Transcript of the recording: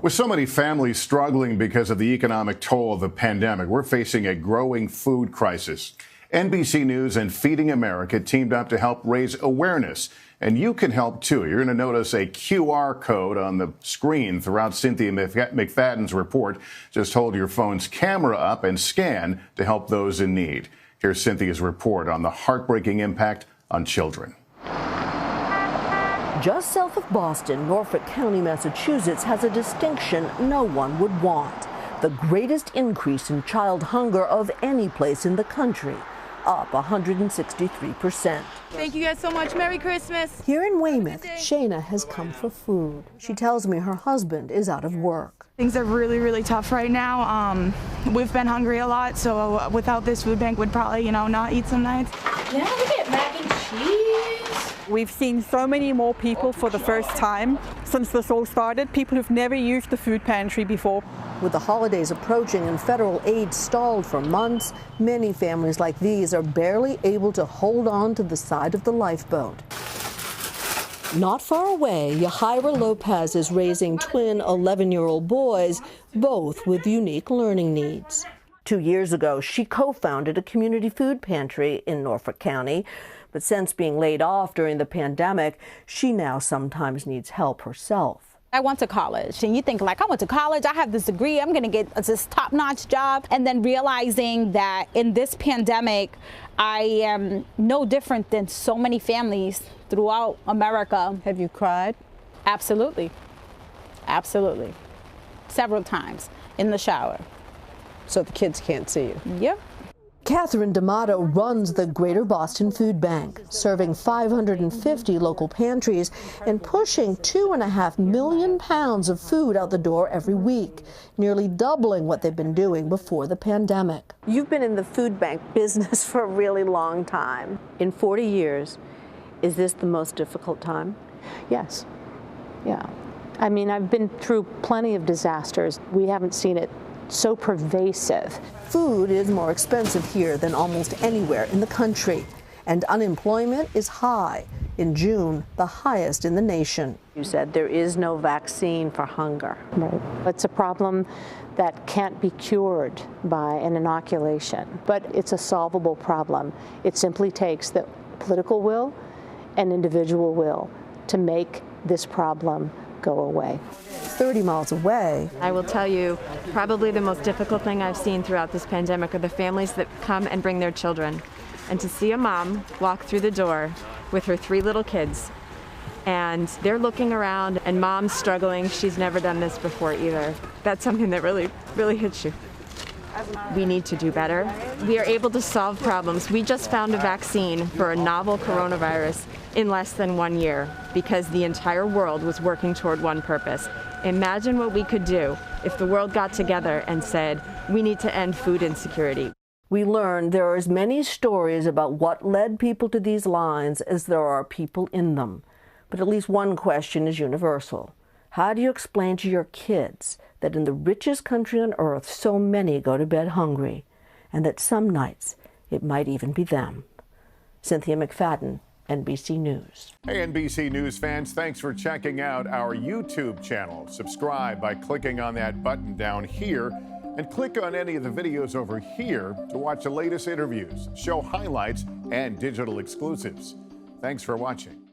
With so many families struggling because of the economic toll of the pandemic, we're facing a growing food crisis. NBC News and Feeding America teamed up to help raise awareness. And you can help, too. You're going to notice a QR code on the screen throughout Cynthia McFadden's report. Just hold your phone's camera up and scan to help those in need. Here's Cynthia's report on the heartbreaking impact on children. Just south of Boston, Norfolk County, Massachusetts has a distinction no one would want. The greatest increase in child hunger of any place in the country, up 163%. Thank you guys so much. Merry Christmas. Here in Weymouth, Shayna has come for food. She tells me her husband is out of work. Things are really, really tough right now. We've been hungry a lot, so without this food bank, we'd probably, not eat some nights. Yeah, we get mac and cheese. We've seen so many more people for the first time since this all started, people who've never used the food pantry before. With the holidays approaching and federal aid stalled for months, many families like these are barely able to hold on to the side of the lifeboat. Not far away, Yahaira Lopez is raising twin 11-year-old boys, both with unique learning needs. 2 years ago, she co-founded a community food pantry in Norfolk County. But since being laid off during the pandemic, she now sometimes needs help herself. I went to college, and you think, I went to college, I have this degree, I'm going to get this top-notch job. And then realizing that in this pandemic, I am no different than so many families throughout America. Have you cried? Absolutely. Absolutely. Several times in the shower. So the kids can't see you? Yep. Catherine D'Amato runs the Greater Boston Food Bank, serving 550 local pantries and pushing 2.5 million pounds of food out the door every week, nearly doubling what they've been doing before the pandemic. You've been in the food bank business for a really long time. In 40 years, is this the most difficult time? Yes. Yeah. I mean, I've been through plenty of disasters. We haven't seen it so pervasive. Food is more expensive here than almost anywhere in the country, and unemployment is high. In June, the highest in the nation. You said there is no vaccine for hunger. Right. It's a problem that can't be cured by an inoculation, but it's a solvable problem. It simply takes the political will and individual will to make this problem go away. 30 miles away. I will tell you, probably the most difficult thing I've seen throughout this pandemic are the families that come and bring their children. And to see a mom walk through the door with her 3 little kids, and they're looking around, and mom's struggling. She's never done this before either. That's something that really, really hits you. We need to do better. We are able to solve problems. We just found a vaccine for a novel coronavirus in less than 1 year because the entire world was working toward one purpose. Imagine what we could do if the world got together and said, we need to end food insecurity. We learned there are as many stories about what led people to these lines as there are people in them. But at least one question is universal. How do you explain to your kids that in the richest country on earth, so many go to bed hungry, and that some nights it might even be them? Cynthia McFadden, NBC News. Hey, NBC News fans, thanks for checking out our YouTube channel. Subscribe by clicking on that button down here, and click on any of the videos over here to watch the latest interviews, show highlights, and digital exclusives. Thanks for watching.